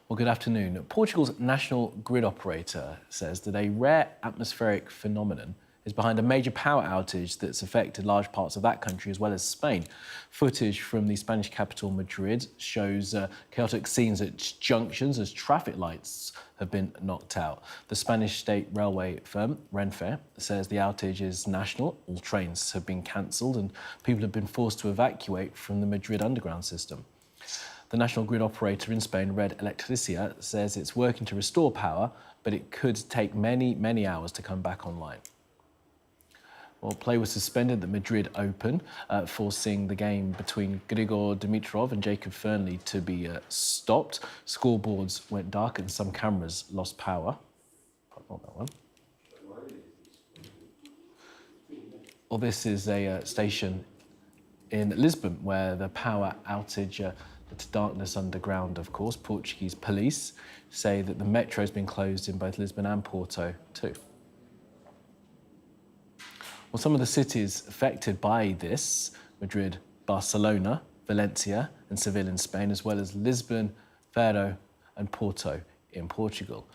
Well, good afternoon. Portugal's national grid operator says that a rare atmospheric phenomenon is behind a major power outage that's affected large parts of that country as well as Spain. Footage from the Spanish capital, Madrid, shows chaotic scenes at junctions as traffic lights have been knocked out. The Spanish state railway firm, Renfe, says the outage is national. All trains have been cancelled and people have been forced to evacuate from the Madrid underground system. The national grid operator in Spain, Red Electricidad, says it's working to restore power, but it could take many hours to come back online. Well, play was suspended at the Madrid Open, forcing the game between Grigor Dimitrov and Jacob Fernley to be stopped. Scoreboards went dark and some cameras lost power. Not that one. Well, this is a station in Lisbon where the power outage to darkness underground, of course. Portuguese police say that the metro has been closed in both Lisbon and Porto too. Well, some of the cities affected by this, Madrid, Barcelona, Valencia and Seville in Spain, as well as Lisbon, Faro and Porto in Portugal.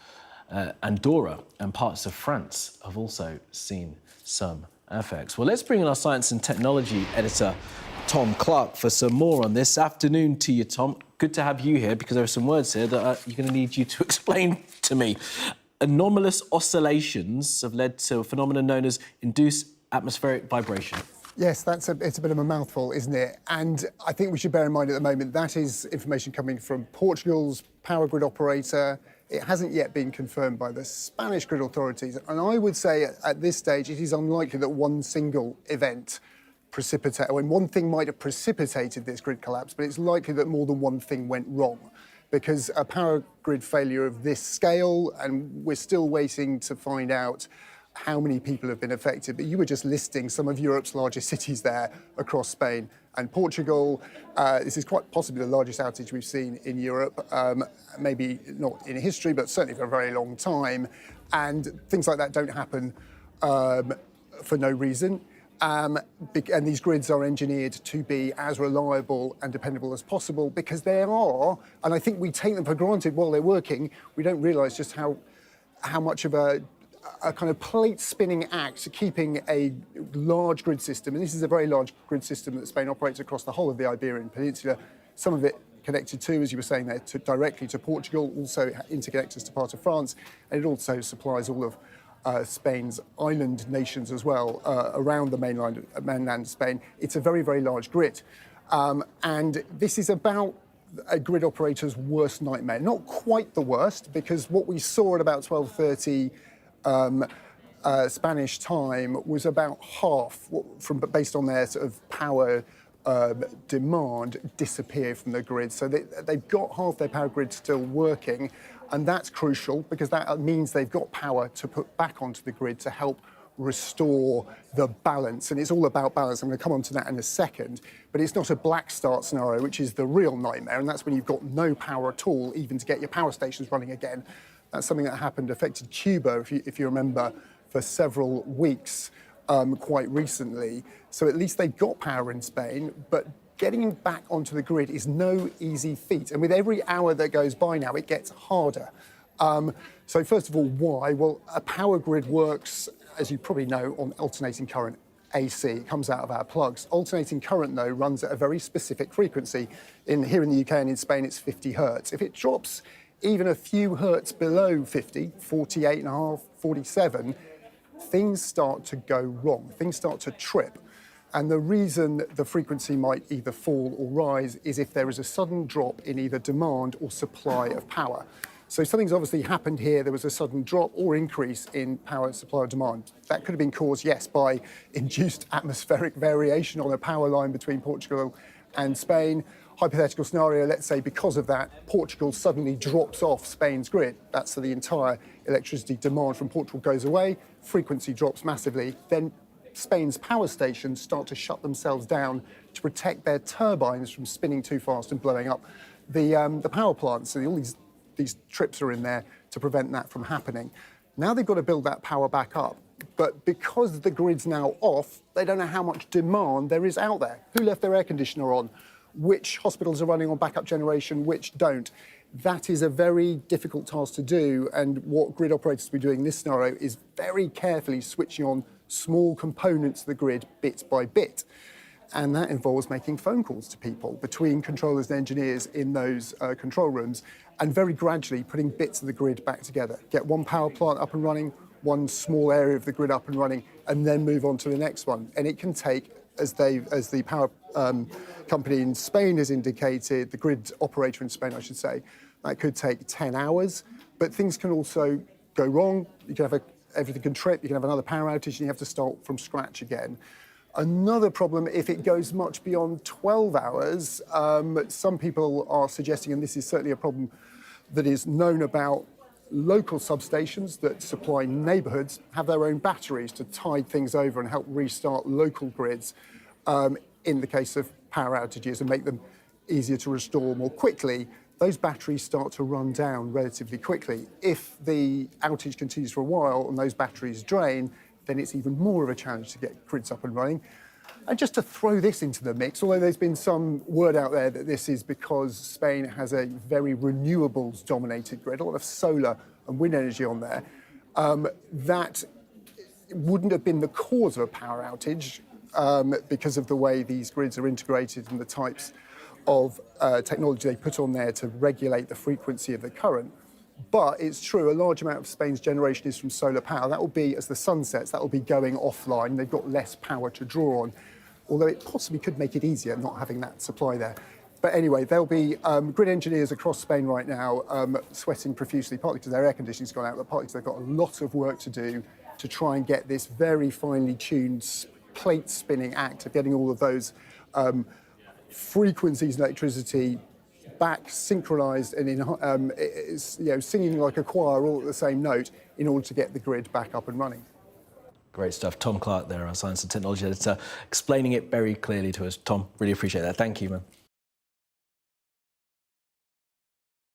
Andorra and parts of France have also seen some effects. Well, let's bring in our science and technology editor, Tom Clark, for some more on this. Afternoon to you, Tom. Good to have you here because there are some words here that you're going to need you to explain to me. Anomalous oscillations have led to a phenomenon known as induced atmospheric vibration. Yes, it's a bit of a mouthful, isn't it? And I think we should bear in mind at the moment that is information coming from Portugal's power grid operator. It hasn't yet been confirmed by the Spanish grid authorities. And I would say at this stage, it is unlikely that one single event one thing might have precipitated this grid collapse, but it's likely that more than one thing went wrong. Because a power grid failure of this scale, and we're still waiting to find out how many people have been affected, but you were just listing some of Europe's largest cities there across Spain and Portugal. This is quite possibly the largest outage we've seen in Europe, maybe not in history, but certainly for a very long time. And things like that don't happen for no reason. And these grids are engineered to be as reliable and dependable as possible because they are, and I think we take them for granted while they're working. We don't realise just how much of a kind of plate spinning act keeping a large grid system, and this is a very large grid system that Spain operates across the whole of the Iberian Peninsula, some of it connected to, as you were saying there, directly to Portugal, also interconnectors to part of France, and it also supplies all of Spain's island nations as well, around the mainland Spain. It's a very, very large grid. And this is about a grid operator's worst nightmare. Not quite the worst, because what we saw at about 12:30 Spanish time was about half, based on their sort of power demand, disappear from the grid. So they've got half their power grid still working, and that's crucial because that means they've got power to put back onto the grid to help restore the balance. And it's all about balance. I'm going to come on to that in a second, but it's not a black start scenario, which is the real nightmare, and that's when you've got no power at all, even to get your power stations running again. That's something that affected Cuba, if you remember, for several weeks quite recently. So at least they've got power in Spain, but getting back onto the grid is no easy feat. And with every hour that goes by now, it gets harder. So first of all, why? Well, a power grid works, as you probably know, on alternating current AC. It comes out of our plugs. Alternating current, though, runs at a very specific frequency. Here in the UK and in Spain, it's 50 hertz. If it drops even a few hertz below 50, 48.5, 47, things start to go wrong. Things start to trip. And the reason the frequency might either fall or rise is if there is a sudden drop in either demand or supply of power. So something's obviously happened here. There was a sudden drop or increase in power supply or demand. That could have been caused, yes, by induced atmospheric variation on a power line between Portugal and Spain. Hypothetical scenario, let's say because of that, Portugal suddenly drops off Spain's grid. That's so the entire electricity demand from Portugal goes away, frequency drops massively, then Spain's power stations start to shut themselves down to protect their turbines from spinning too fast and blowing up the power plants. So all these trips are in there to prevent that from happening. Now they've got to build that power back up. But because the grid's now off, they don't know how much demand there is out there. Who left their air conditioner on? Which hospitals are running on backup generation, which don't? That is a very difficult task to do, and what grid operators will be doing in this scenario is very carefully switching on small components of the grid bit by bit. And that involves making phone calls to people between controllers and engineers in those control rooms, and very gradually putting bits of the grid back together. Get one power plant up and running, one small area of the grid up and running, and then move on to the next one. And it can take, as the power company in Spain has indicated, the grid operator in Spain, I should say, that could take 10 hours. But things can also go wrong. You can have everything can trip. You can have another power outage, and you have to start from scratch again. Another problem, if it goes much beyond 12 hours, some people are suggesting, and this is certainly a problem that is known about, local substations that supply neighbourhoods have their own batteries to tide things over and help restart local grids in the case of power outages and make them easier to restore more quickly. Those batteries start to run down relatively quickly. If the outage continues for a while and those batteries drain, then it's even more of a challenge to get grids up and running. And just to throw this into the mix, although there's been some word out there that this is because Spain has a very renewables-dominated grid, a lot of solar and wind energy on there, that wouldn't have been the cause of a power outage because of the way these grids are integrated and the types of technology they put on there to regulate the frequency of the current. But it's true, a large amount of Spain's generation is from solar power. That will be, as the sun sets, that will be going offline. They've got less power to draw on, although it possibly could make it easier not having that supply there. But anyway, there'll be grid engineers across Spain right now sweating profusely, partly because their air conditioning's gone out, but partly because they've got a lot of work to do to try and get this very finely tuned plate spinning act of getting all of those frequencies in electricity back synchronized and singing like a choir all at the same note in order to get the grid back up and running. Great stuff. Tom Clark there, our Science and Technology Editor, explaining it very clearly to us. Tom, really appreciate that. Thank you, man.